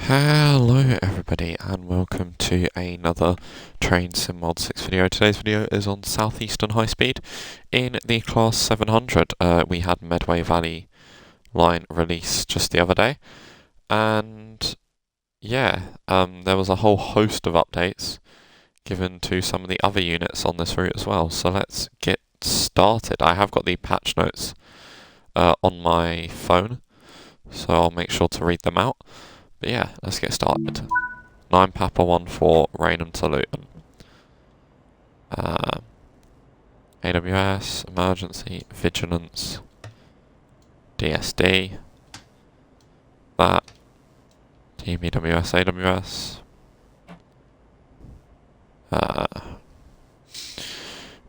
Hello everybody and welcome to another Train Sim Mod 6 video. Today's video is on Southeastern High Speed in the Class 700. We had Medway Valley line release just the other day, and yeah, there was a whole host of updates given to some of the other units on this route as well. So let's get started. I have got the patch notes on my phone, so I'll make sure to read them out. But yeah, let's get started. 9 Papa 14 Rainham to Luton. AWS, Emergency, Vigilance, DSD, that, TBWS, AWS.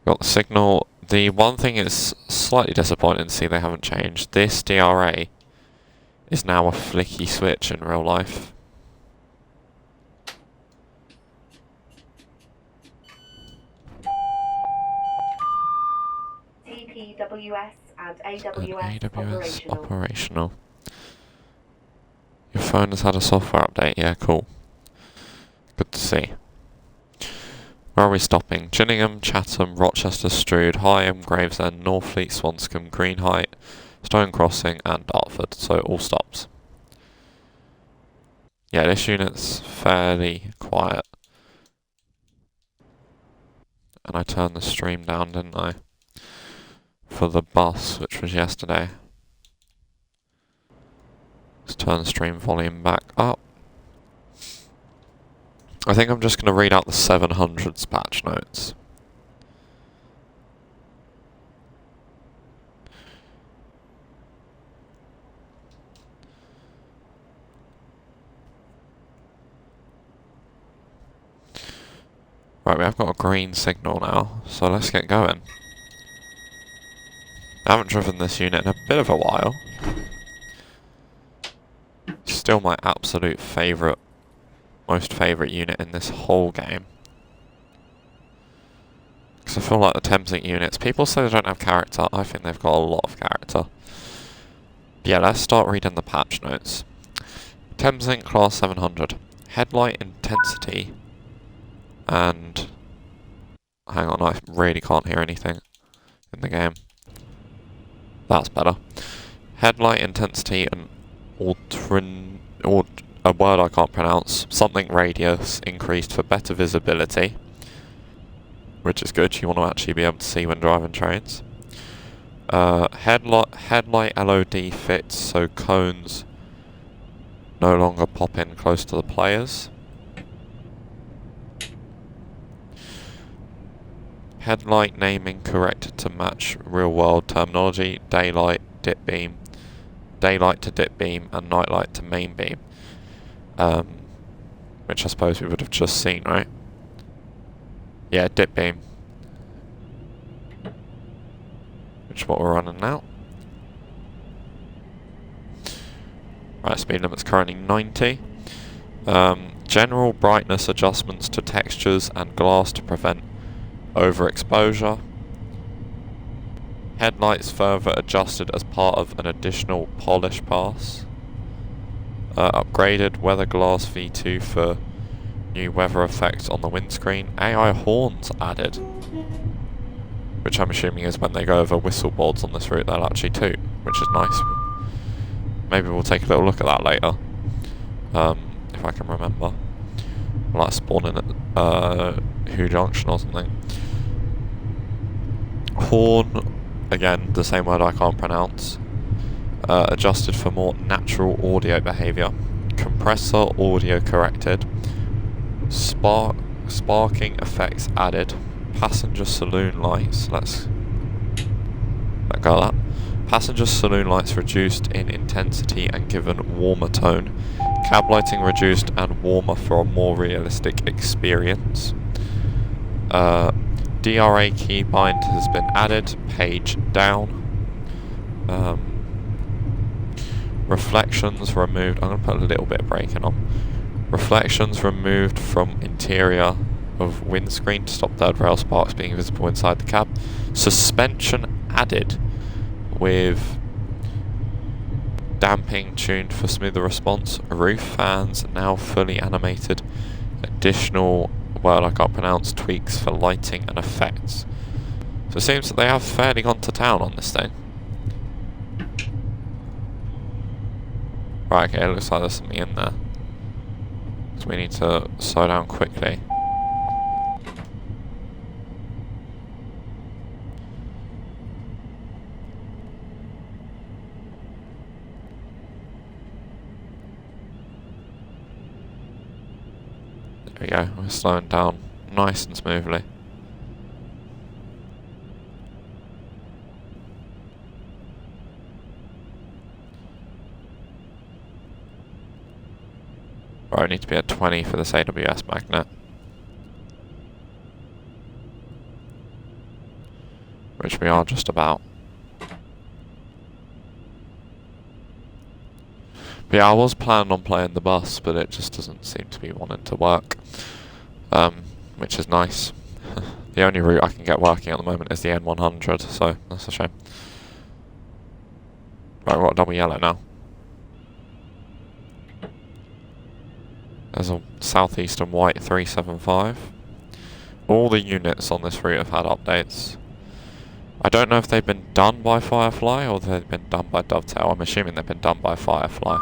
Got the signal. The one thing is slightly disappointing to see they haven't changed. This DRA is now a flicky switch in real life. TSW6 and AWS operational. Your phone has had a software update, yeah, cool. Good to see. Where are we stopping? Gillingham, Chatham, Rochester, Strood, Higham, Gravesend, Northfleet, Swanscombe, Greenhithe, Stone Crossing and Dartford, so it all stops. Yeah, this unit's fairly quiet. And I turned the stream down, didn't I? For the bus, which was yesterday. Let's turn the stream volume back up. I think I'm just going to read out the 700s patch notes. Right, we have got a green signal now, so let's get going. I haven't driven this unit in a bit of a while. Still my absolute favourite, most favourite unit in this whole game. Because I feel like the Thameslink units, people say they don't have character, I think they've got a lot of character. But yeah, let's start reading the patch notes. Thameslink Class 700. Headlight intensity. And hang on, I really can't hear anything in the game. That's better. Headlight intensity and a word I can't pronounce. Something radius increased for better visibility, which is good. You want to actually be able to see when driving trains. Headlight LOD fits so cones no longer pop in close to the players. Headlight naming corrected to match real-world terminology. Daylight, dip beam, daylight to dip beam, and nightlight to main beam. Which I suppose we would have just seen, right? Yeah, dip beam. Which is what we're running now. Right, speed limit's currently 90. General brightness adjustments to textures and glass to prevent overexposure. Headlights further adjusted as part of an additional polish pass. Upgraded weather glass V2 for new weather effects on the windscreen. AI horns added, which I'm assuming is when they go over whistle boards on this route they'll actually toot, which is nice. Maybe we'll take a little look at that later, if I can remember. Like spawning at Who Junction or something. Horn, again, the same word I can't pronounce. Adjusted for more natural audio behaviour. Compressor audio corrected. Sparking effects added. Passenger saloon lights. Let's let go of that. Passenger saloon lights reduced in intensity and given warmer tone. Cab lighting reduced and warmer for a more realistic experience. DRA keybind has been added, page down. Reflections removed. I'm going to put a little bit of braking on. Reflections removed from interior of windscreen to stop third rail sparks being visible inside the cab. Suspension added with Damping tuned for smoother response. Roof fans now fully animated. Additional word I can't pronounce tweaks for lighting and effects. So it seems that they have fairly gone to town on this thing. Right, okay, it looks like there's something in there. So we need to slow down quickly. There we go, we're slowing down nice and smoothly. Right, I need to be at 20 for this AWS magnet. Which we are just about. But yeah, I was planning on playing the bus, but it just doesn't seem to be wanting to work. Which is nice. The only route I can get working at the moment is the N100, so that's a shame. Right, we've got a double yellow now. There's a southeastern white 375. All the units on this route have had updates. I don't know if they've been done by Firefly or they've been done by Dovetail. I'm assuming they've been done by Firefly.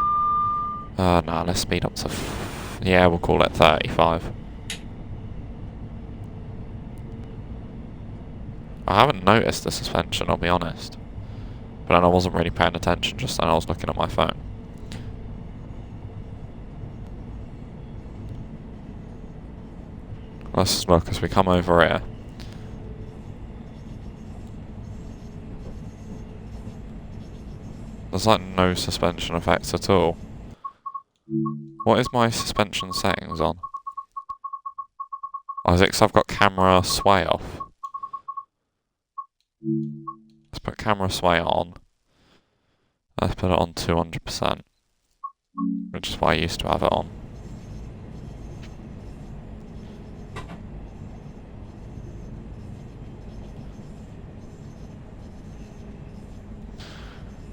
Nah, let's speed up to... yeah, we'll call it 35. I haven't noticed the suspension, I'll be honest. But then I wasn't really paying attention just then, I was looking at my phone. Let's look as we come over here. There's like no suspension effects at all. What is my suspension settings on? Oh, is it because I've got camera sway off? Let's put camera sway on. Let's put it on 200%. Which is why I used to have it on.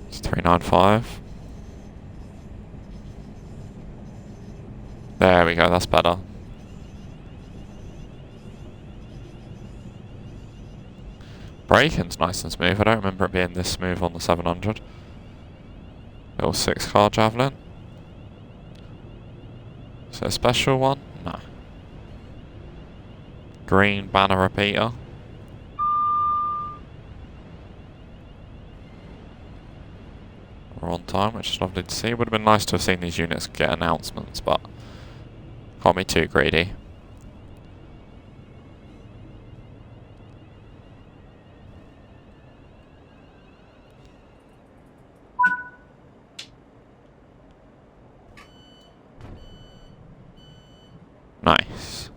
It's 395. There we go, that's better. Braking's nice and smooth. I don't remember it being this smooth on the 700. Little 6-car Javelin. Is it a special one? No. Green banner repeater. We're on time, which is lovely to see. Would have been nice to have seen these units get announcements, but can't be too greedy. Nice.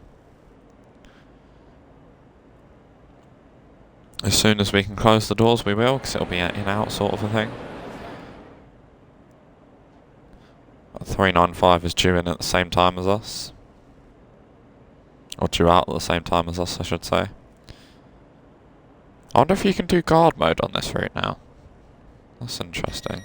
As soon as we can close the doors we will, because it'll be an in-out sort of a thing. 395 is due in at the same time as us. Or due out at the same time as us, I should say. I wonder if you can do guard mode on this route now. That's interesting.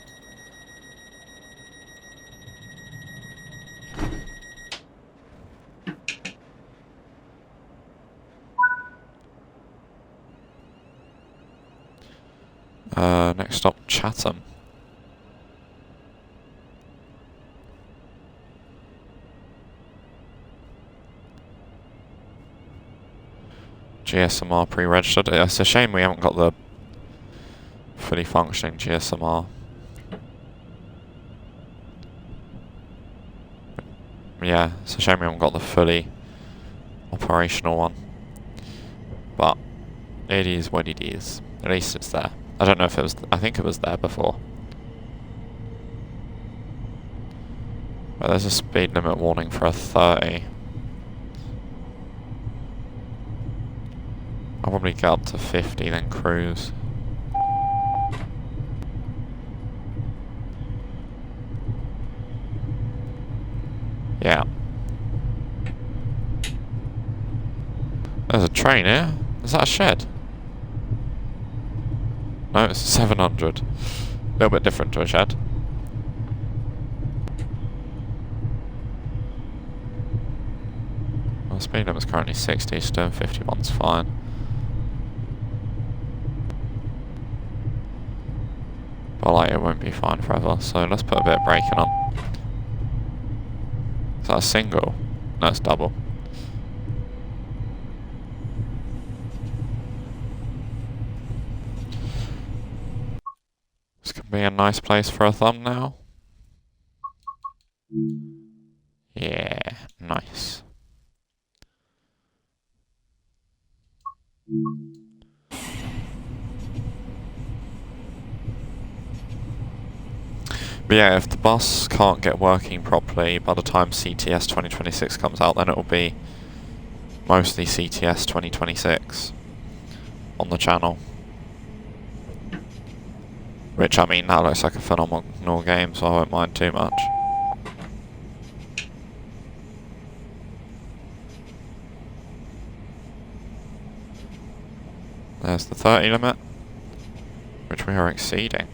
Next stop, Chatham. GSMR pre-registered. It's a shame we haven't got the fully functioning GSMR. Yeah, it's a shame we haven't got the fully operational one. But it is what it is. At least it's there. I don't know if it was... I think it was there before. But there's a speed limit warning for a 30. I'll probably get up to 50 then cruise. Yeah. There's a train here. Is that a shed? No, it's a 700. A little bit different to a shed. speed limit's currently 60, so doing 51's fine. But like, it won't be fine forever, so let's put a bit of braking on. Is that a single? No, it's double. This could be a nice place for a thumbnail. Yeah, nice. But yeah, if the bus can't get working properly by the time CTS 2026 comes out, then it will be mostly CTS 2026 on the channel. Which, I mean, that looks like a phenomenal game, so I won't mind too much. There's the 30 limit, which we are exceeding.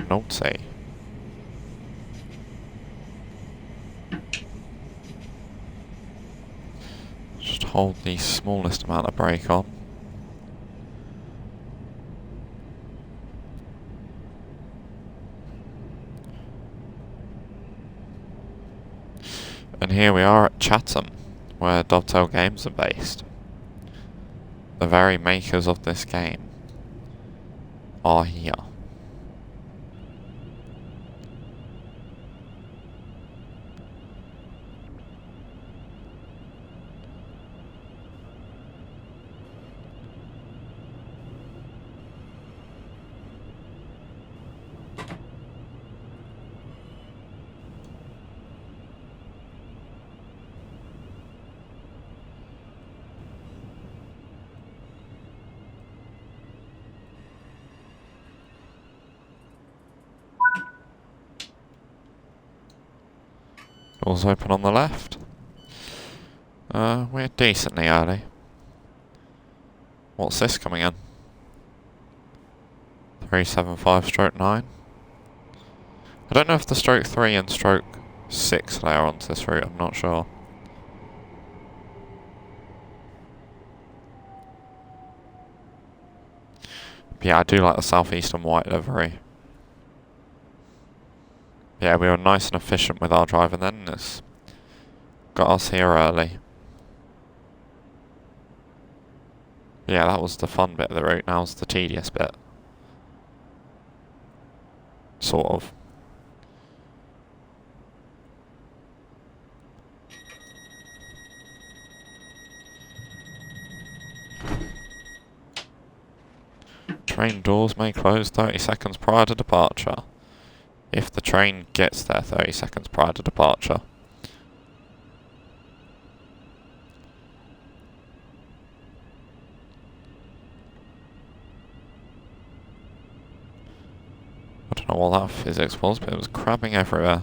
Naughty. Just hold the smallest amount of brake on. And here we are at Chatham, where Dovetail Games are based. The very makers of this game are here. Doors open on the left. We're decently early. What's this coming in? 375/9. I don't know if the stroke 3 and stroke 6 layer onto this route, I'm not sure. But yeah, I do like the southeastern white livery. Yeah, we were nice and efficient with our driving then, and it's got us here early. Yeah, that was the fun bit of the route, now's the tedious bit. Sort of. Train doors may close 30 seconds prior to departure. If the train gets there 30 seconds prior to departure. I don't know what that physics was, but it was crabbing everywhere.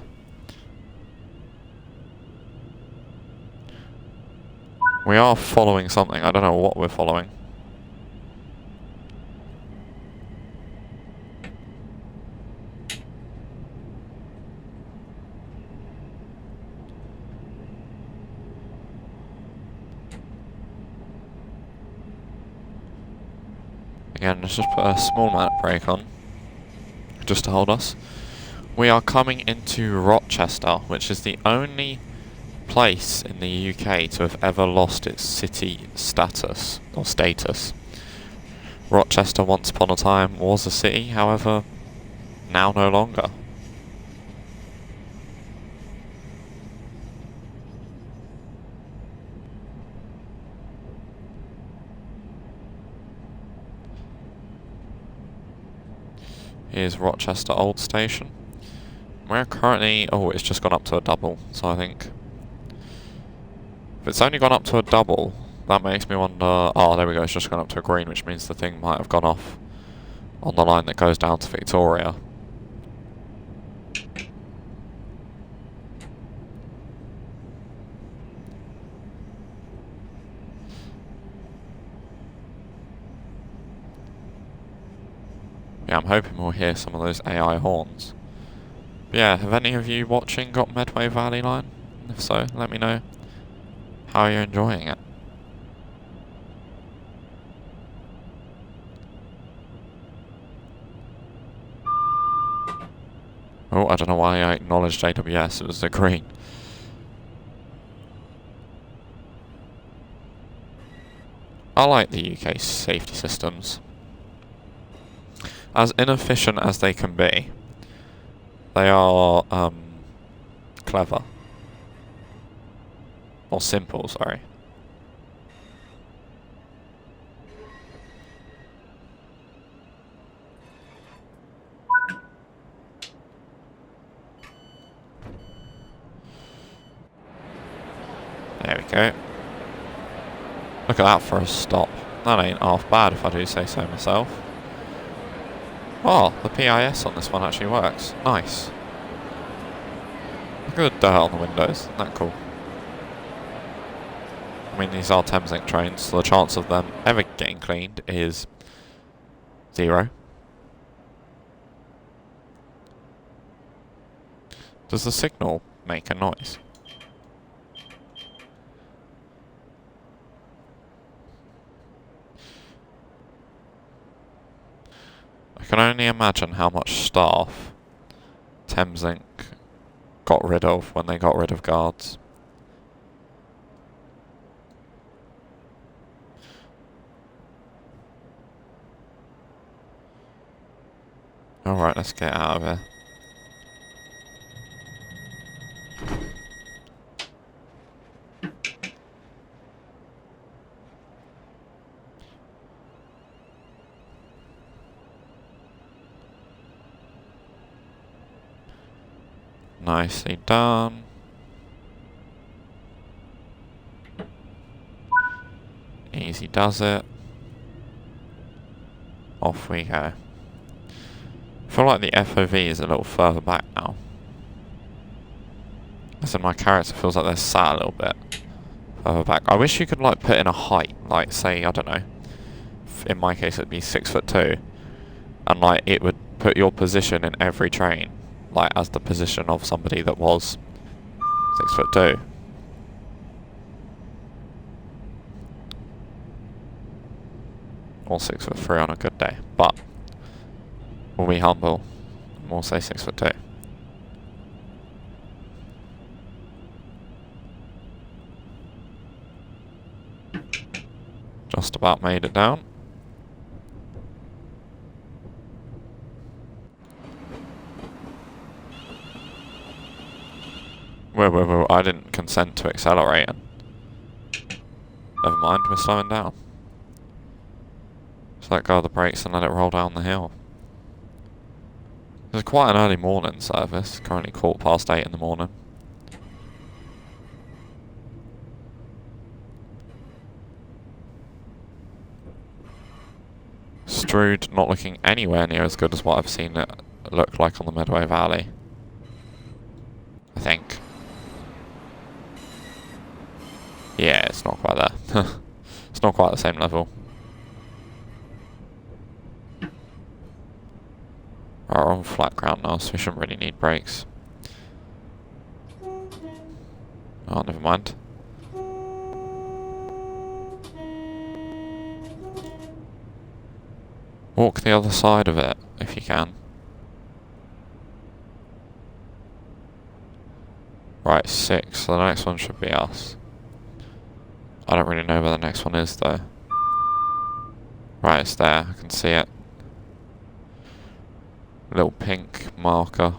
We are following something, I don't know what we're following. Again, let's just put a small amount of brake on, just to hold us. We are coming into Rochester, which is the only place in the UK to have ever lost its city status, or status. Rochester once upon a time was a city, however, now no longer. Here's Rochester Old Station. We're currently... oh, it's just gone up to a double, so I think... if it's only gone up to a double, that makes me wonder... oh, there we go, it's just gone up to a green, which means the thing might have gone off on the line that goes down to Victoria. Yeah, I'm hoping we'll hear some of those AI horns. But yeah, have any of you watching got Medway Valley line? If so, let me know How are you enjoying it? Oh, I don't know why I acknowledged AWS, it was the green. I like the UK safety systems. As inefficient as they can be, they are clever. Or simple, sorry. There we go. Look at that for a stop. That ain't half bad if I do say so myself. Oh, the PIS on this one actually works. Nice. Look at the dirt on the windows. Isn't that cool? I mean, these are Thameslink trains, so the chance of them ever getting cleaned is 0. Does the signal make a noise? I can only imagine how much staff Thameslink got rid of when they got rid of guards. Alright, let's get out of here. Nicely done. Easy does it. Off we go. I feel like the FOV is a little further back now. As in my character feels like they're sat a little bit further back. I wish you could like put in a height, like say, I don't know, in my case it'd be 6'2", and like it would put your position in every train like as the position of somebody that was 6'2". Or 6'3" on a good day, but we'll be humble and we'll say 6'2". Just about made it down. Whoa, I didn't consent to accelerating. Never mind, we're slowing down. Just let go of the brakes and let it roll down the hill. It's quite an early morning service, currently 8:15 in the morning. Strood not looking anywhere near as good as what I've seen it look like on the Medway Valley. I think. Yeah, it's not quite there. It's not quite the same level. Right, we're on flat ground now, so we shouldn't really need brakes. Oh, never mind. Walk the other side of it, if you can. Right, 6, so the next one should be us. I don't really know where the next one is, though. Right, it's there, I can see it. Little pink marker.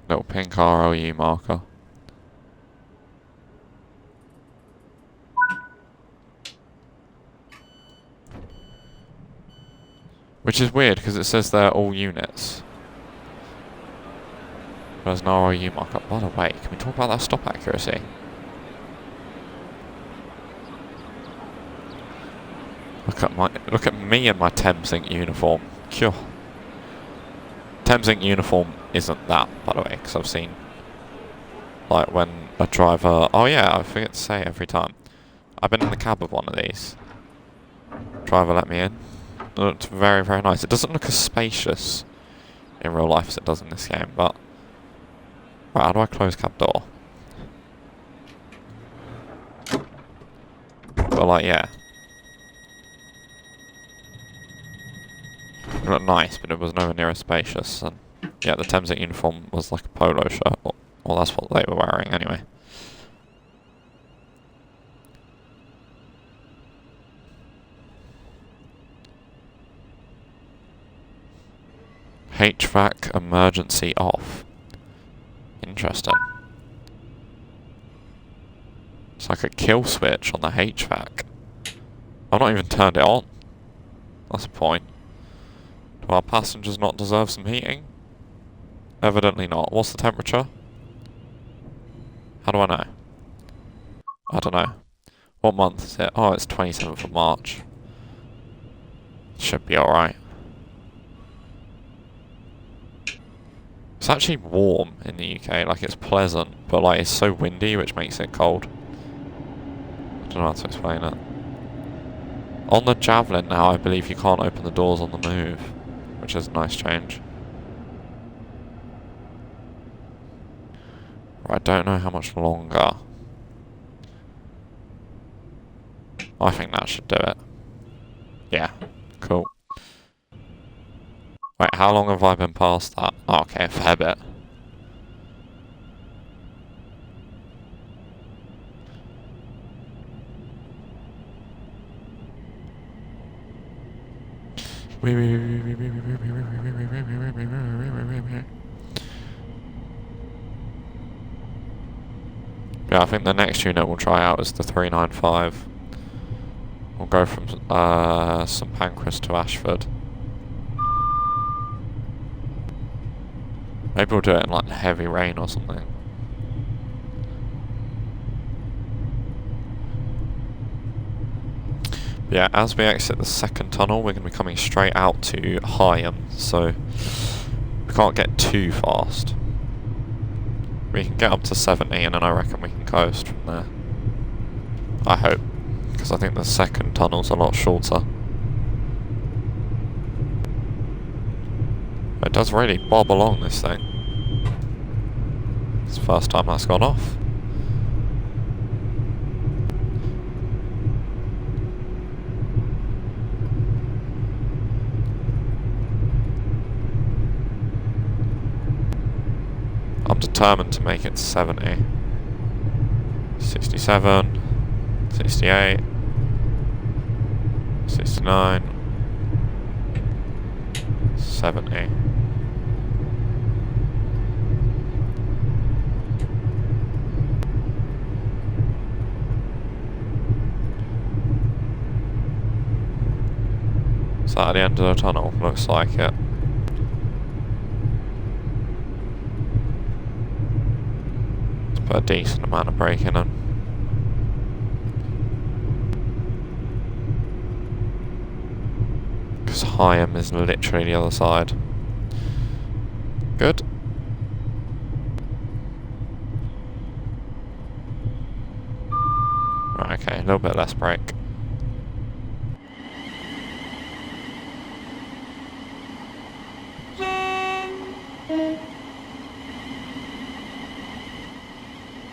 Little pink RLU marker. Which is weird, because it says they're all units. There's an RLU marker. By the way, can we talk about that stop accuracy? Look at me in my Thameslink uniform. Phew. Thameslink uniform isn't that, by the way, because I've seen, like, when a driver... Oh yeah, I forget to say every time. I've been in the cab of one of these. Driver let me in. It looked very, very nice. It doesn't look as spacious in real life as it does in this game, but Right, how do I close cab door? But like, yeah. It looked nice, but it was nowhere near as spacious. And yeah, the Thamesit uniform was like a polo shirt. Well, that's what they were wearing anyway. HVAC emergency off. Interesting. It's like a kill switch on the HVAC. I've not even turned it on. That's the point. Do our passengers not deserve some heating? Evidently not. What's the temperature? How do I know? I don't know. What month is it? Oh, it's 27th of March. Should be alright. It's actually warm in the UK, like it's pleasant, but like it's so windy which makes it cold. I don't know how to explain it. On the Javelin now, I believe you can't open the doors on the move, which is a nice change. Right, I don't know how much longer. I think that should do it. Yeah, cool. Wait, how long have I been past that? Oh, okay, a fair bit. Yeah, I think the next unit we'll try out is the 395. We'll go from St Pancras to Ashford. Maybe we'll do it in like heavy rain or something. But yeah, as we exit the second tunnel, we're going to be coming straight out to Rainham, so we can't get too fast. We can get up to 70 and then I reckon we can coast from there. I hope, because I think the second tunnel's a lot shorter. It does really bob along, this thing. It's the first time that's gone off. I'm determined to make it 70. 67, 68, 69, 70. Is that at the end of the tunnel? Looks like it. Let's put a decent amount of braking in. Because Rainham is literally the other side. Good. Right, okay, a little bit less brake.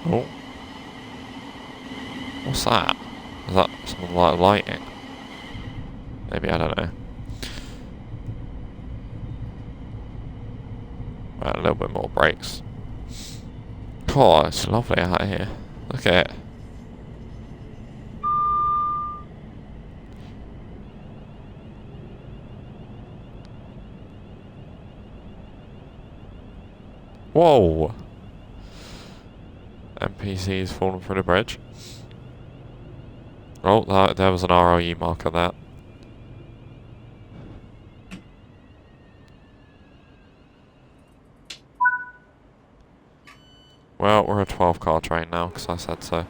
Oh. What's that? Is that something like lighting? Maybe, I don't know. Right, a little bit more brakes. Oh, it's lovely out here. Look at it. Whoa! NPC's fallen through the bridge. Oh, there was an ROE marker there. Well, we're a 12-car train now, because I said so.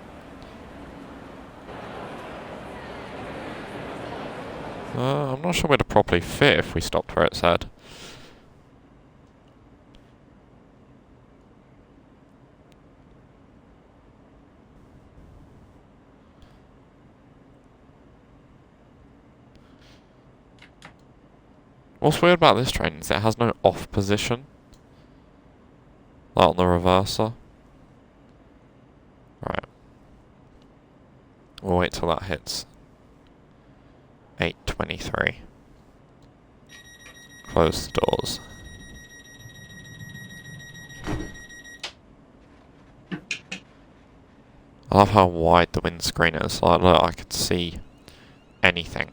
I'm not sure we'd properly fit if we stopped where it said. What's weird about this train is it has no off position. on the reverser. Right. We'll wait till that hits 8:23. Close the doors. I love how wide the windscreen is. Like, look, I could see anything.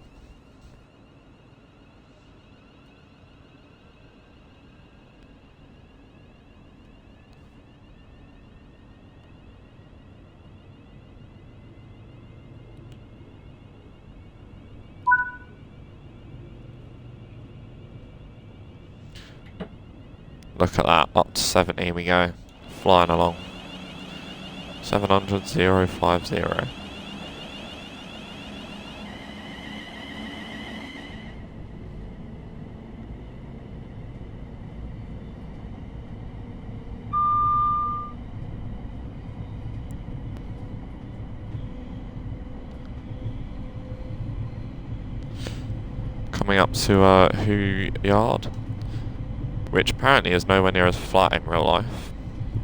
Look at that, up to 70 we go. Flying along. 700, 050. Coming up to Who Yard, which apparently is nowhere near as flat in real life.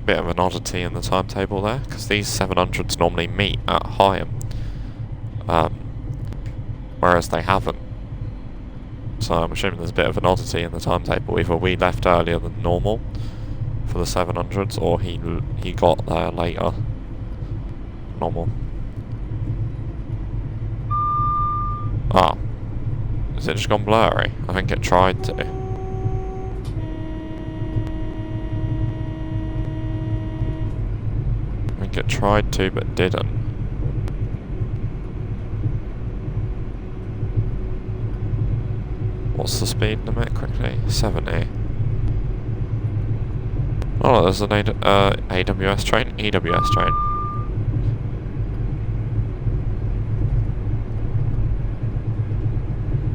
Bit of an oddity in the timetable there, because these 700s normally meet at Rainham, whereas they haven't. So I'm assuming there's a bit of an oddity in the timetable. Either we left earlier than normal for the 700s, or he got there later. Normal. Ah. Has it just gone blurry? I think it tried to. I think it tried to, but didn't. What's the speed limit quickly? 70. Oh, there's an AWS train, EWS train.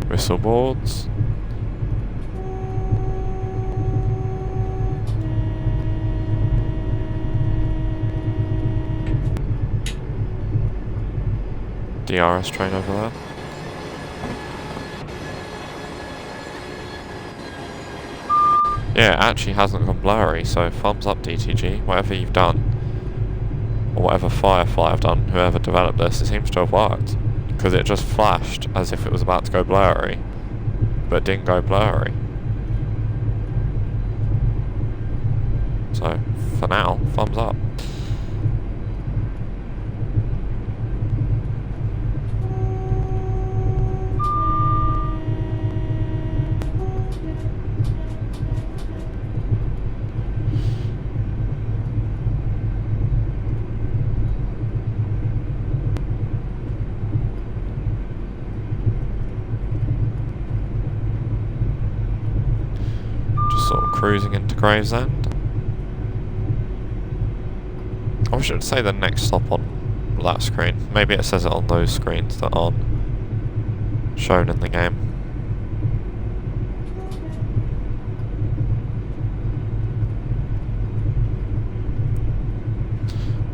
Whistle boards. DRS train over there. Yeah, it actually hasn't gone blurry, so thumbs up DTG, whatever you've done. Or whatever Firefly have done, whoever developed this, it seems to have worked. Because it just flashed as if it was about to go blurry, but didn't go blurry. So, for now, thumbs up. Sort of cruising into Gravesend. I should say the next stop on that screen. Maybe it says it on those screens that aren't shown in the game.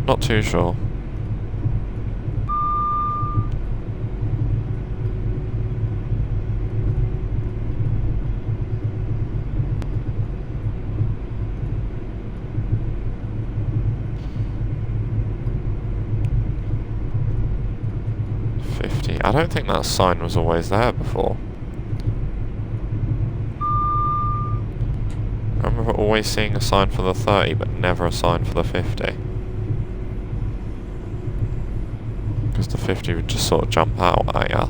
Not too sure. I don't think that sign was always there before. I remember always seeing a sign for the 30, but never a sign for the 50. Because the 50 would just sort of jump out at ya.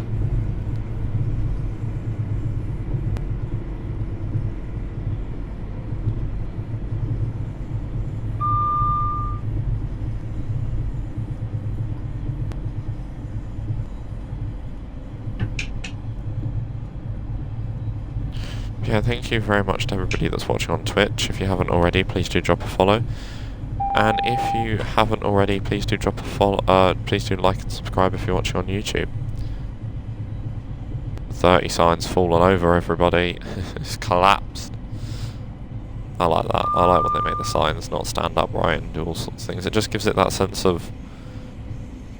Yeah, thank you very much to everybody that's watching on Twitch. If you haven't already, please do drop a follow. And if you haven't already, please do drop a follow. Please do like and subscribe if you're watching on YouTube. 30 signs fallen over everybody. It's collapsed. I like that. I like when they make the signs not stand upright and do all sorts of things. It just gives it that sense of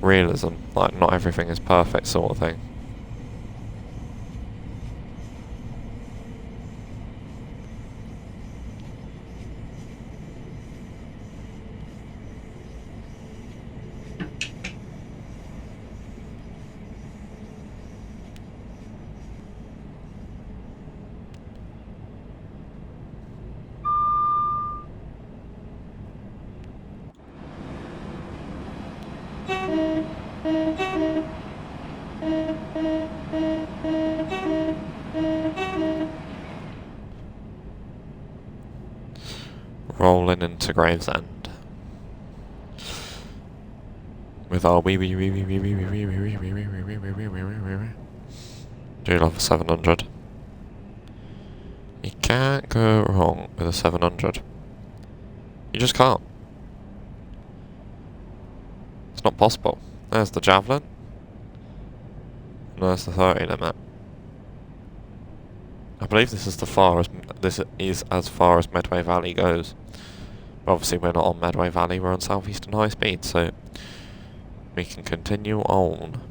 realism. Like, not everything is perfect sort of thing. rolling into Gravesend with our do love a 700. You can't go wrong with a 700. You just can't. It's not possible. There's the Javelin. And there's the 30 limit. I believe this is as far as Medway Valley goes. But obviously we're not on Medway Valley, we're on South Eastern High Speed, so we can continue on.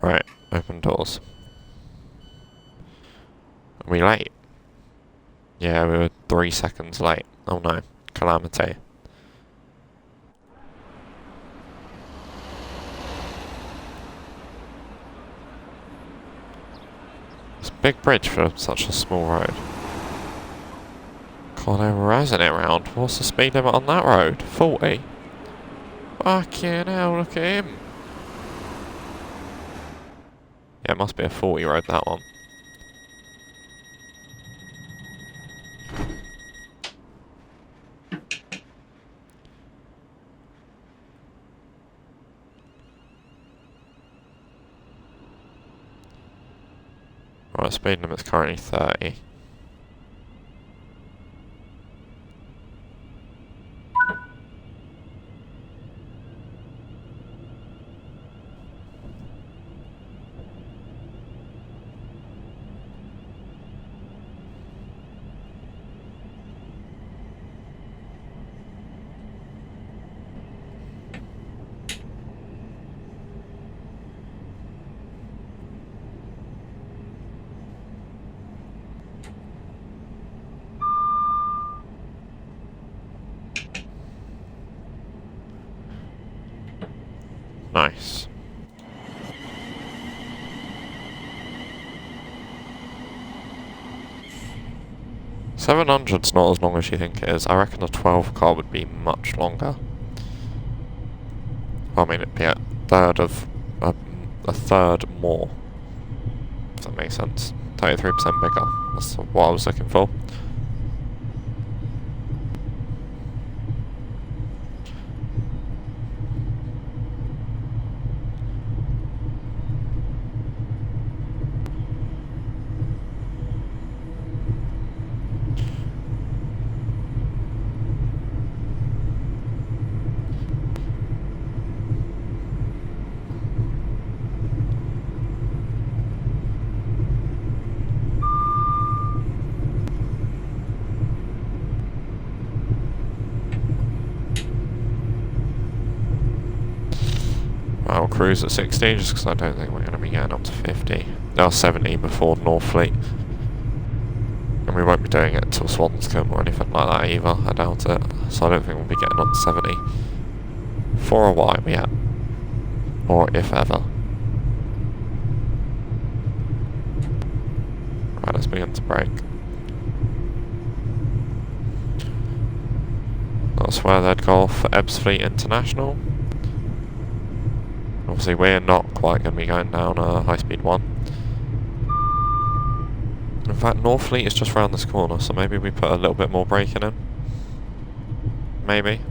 Right, open doors. Are we late? Yeah, we were 3 seconds late. Oh no, calamity. It's a big bridge for such a small road. God, they're razzing it round. What's the speed limit on that road? 40? Fucking hell, look at him. Yeah, it must be a 40 road, that one. Right, speed limit's currently 30. Nice. $700's not as long as you think it is. I reckon a 12 car would be much longer. I mean, it'd be a third more. If that makes sense. 33% bigger. That's what I was looking for. I'll cruise at 60 just because I don't think we're going to be getting up to 50. Now 70 before Northfleet. And we won't be doing it until Swanscombe or anything like that either, I doubt it. So I don't think we'll be getting up to 70 for a while yet. Or if ever. Right, let's begin to brake. That's where they'd go off for Ebbsfleet International. Obviously we're not quite going to be going down high speed 1. In fact, Northfleet is just round this corner, so maybe we put a little bit more braking in. Maybe.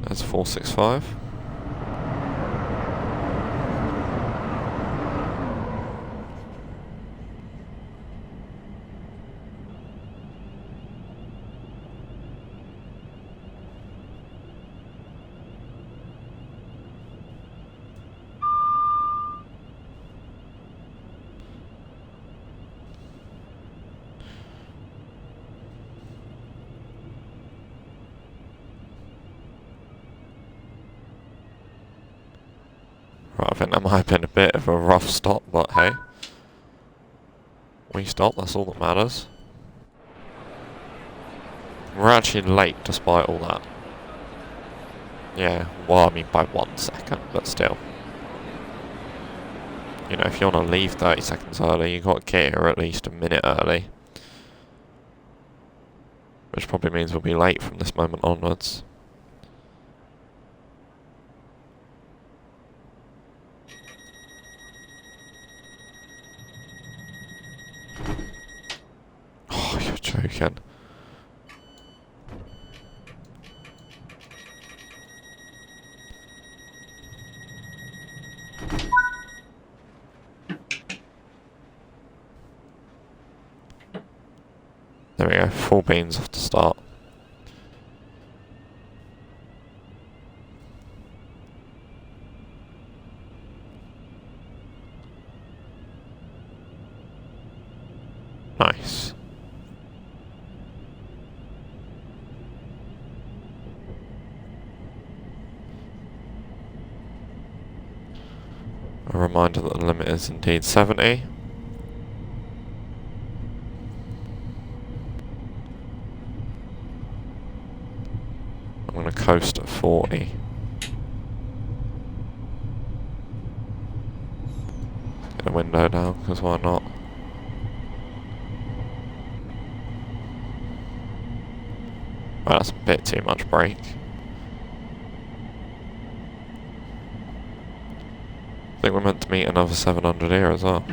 That's 465. Right, I think that might have been a bit of a rough stop, but hey. We stopped, that's all that matters. We're actually late despite all that. Yeah, well, I mean by 1 second, but still. You know, if you want to leave 30 seconds early, you've got to get here at least a minute early. Which probably means we'll be late from this moment onwards. Oh, you're joking. There we go, full beans off the start. Nice. A reminder that the limit is indeed 70. I'm going to coast at 40. Get the window down, because why not? Well, that's a bit too much brake. I think we're meant to meet another 700 here as well.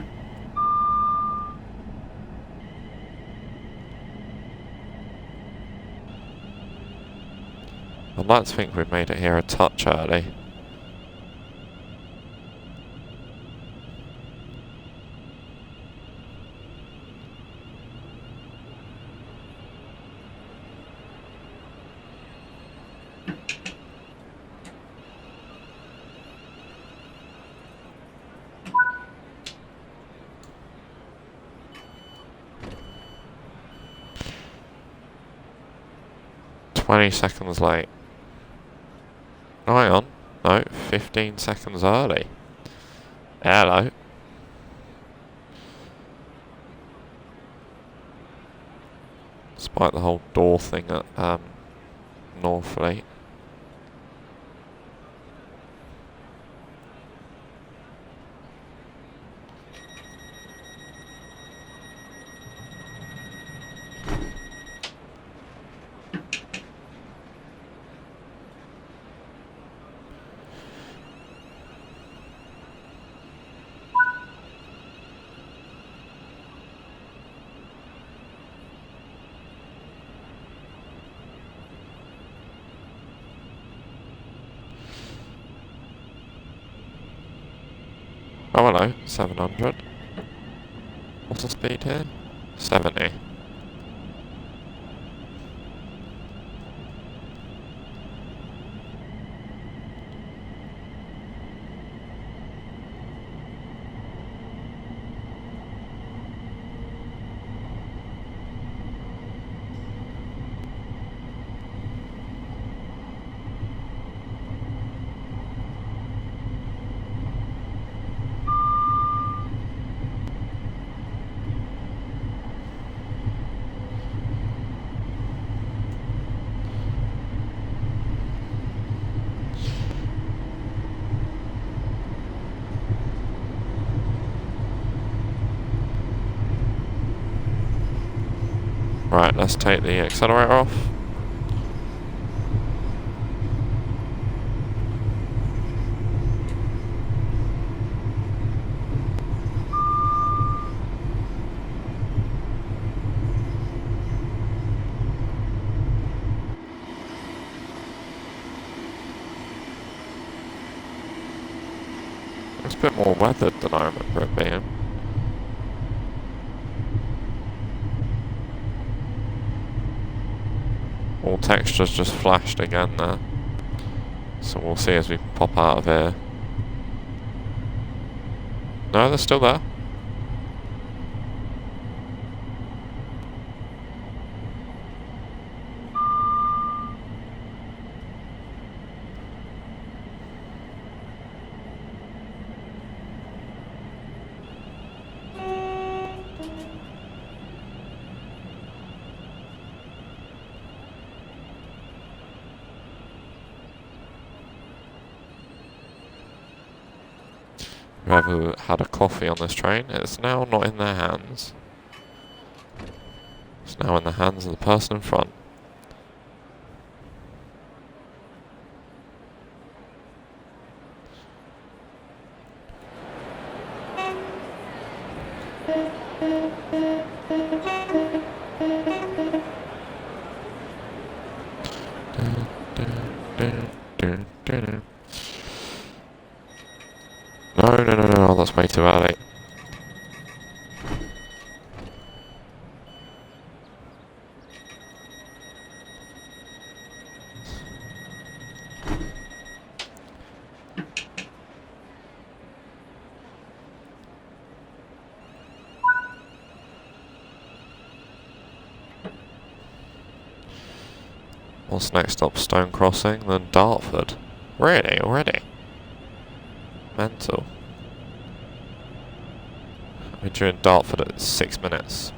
I'd like to think we've made it here a touch early. $20 late. Oh, hang on. No, 15 seconds early. Hello. Despite the whole door thing at Northfleet. Oh, hello, 700. What's the speed here? 70. Right, let's take the accelerator off. It's a bit more weathered than I remember it being. All textures just flashed again there. So we'll see as we pop out of here. No, they're still there. whoever had a coffee on this train, it's now not in their hands. It's now in the hands of the person in front. No, that's way too early. What's next stop? Stone Crossing, then Dartford. Really? Already? Mental. We're due in Dartford at 6 minutes.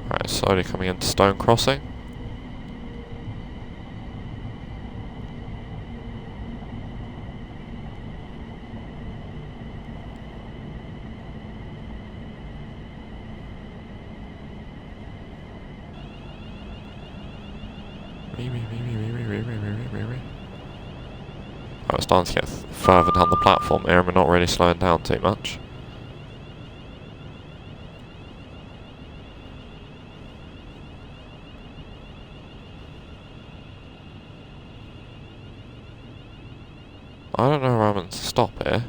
Right, slowly coming into Stone Crossing. Oh, it's starting to get further down the platform here and we're not really slowing down too much. I don't know where I'm meant to stop here.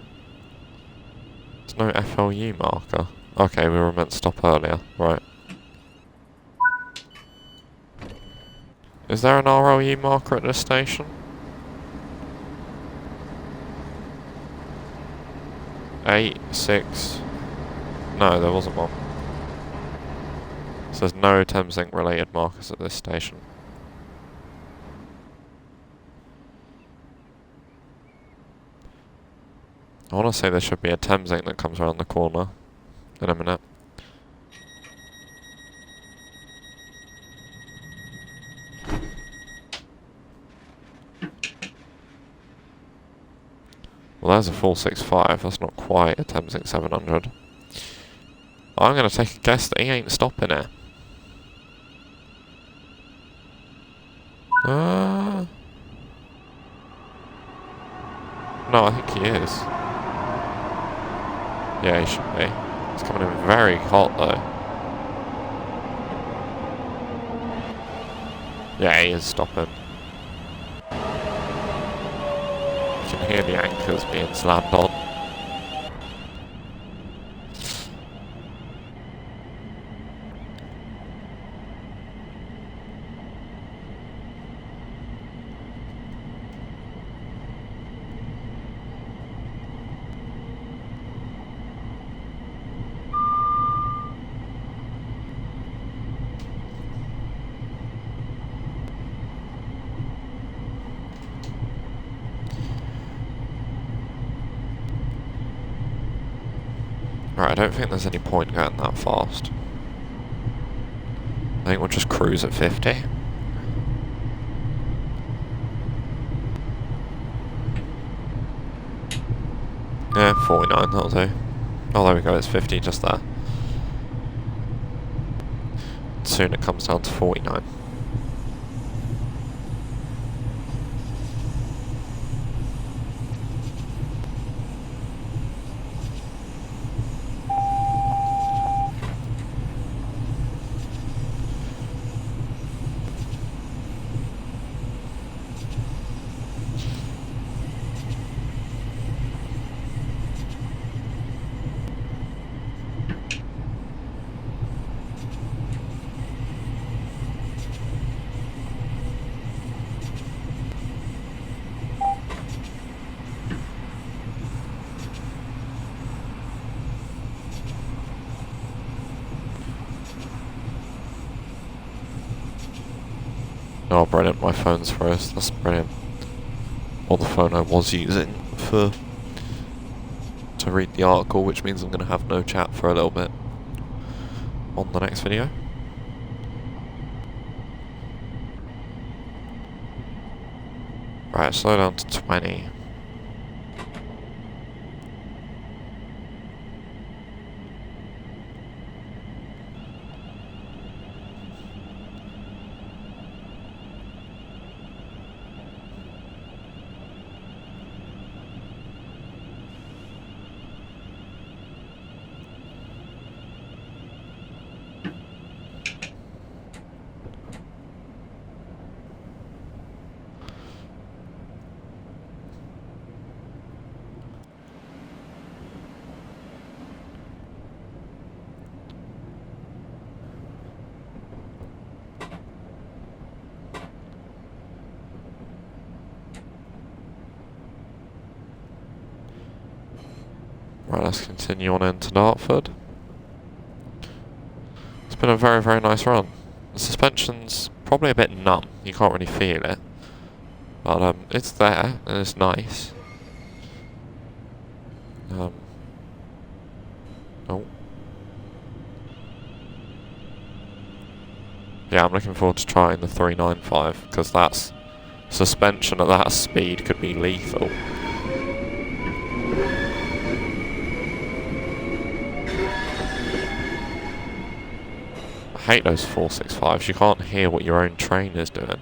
There's no FLU marker. Okay, we were meant to stop earlier. Right. Is there an RLU marker at this station? 8, 6... No, there wasn't one. So there's no Thameslink related markers at this station. I want to say there should be a Thameslink that comes around the corner in a minute. Well, there's a 465, that's not quite a Thameslink 700. I'm going to take a guess that he ain't stopping it. No, I think he is. Yeah, he should be. It's coming in very hot though. Yeah, he is stopping. You can hear the anchors being slammed on. Right, I don't think there's any point going that fast. I think we'll just cruise at 50. Yeah, 49, that'll do. Oh, there we go, it's 50 just there. Soon it comes down to 49. Oh, brilliant, my phone's froze. That's brilliant. Or the phone I was using to read the article, which means I'm going to have no chat for a little bit on the next video. Right, slow down to 20. Right, let's continue on into Dartford. It's been a very, very nice run. The suspension's probably a bit numb, you can't really feel it. But it's there, and it's nice. Oh. Yeah, I'm looking forward to trying the 395, because that's suspension at that speed could be lethal. I hate those 465s, you can't hear what your own train is doing.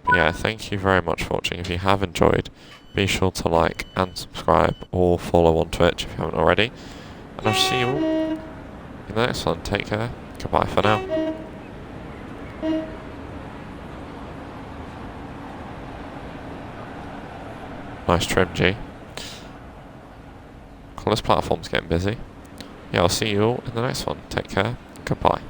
But yeah, thank you very much for watching. If you have enjoyed, be sure to like and subscribe or follow on Twitch if you haven't already. And I'll see you all in the next one. Take care. Goodbye for now. Nice trim, G. This platform's getting busy. Yeah, I'll see you all in the next one. Take care. Goodbye.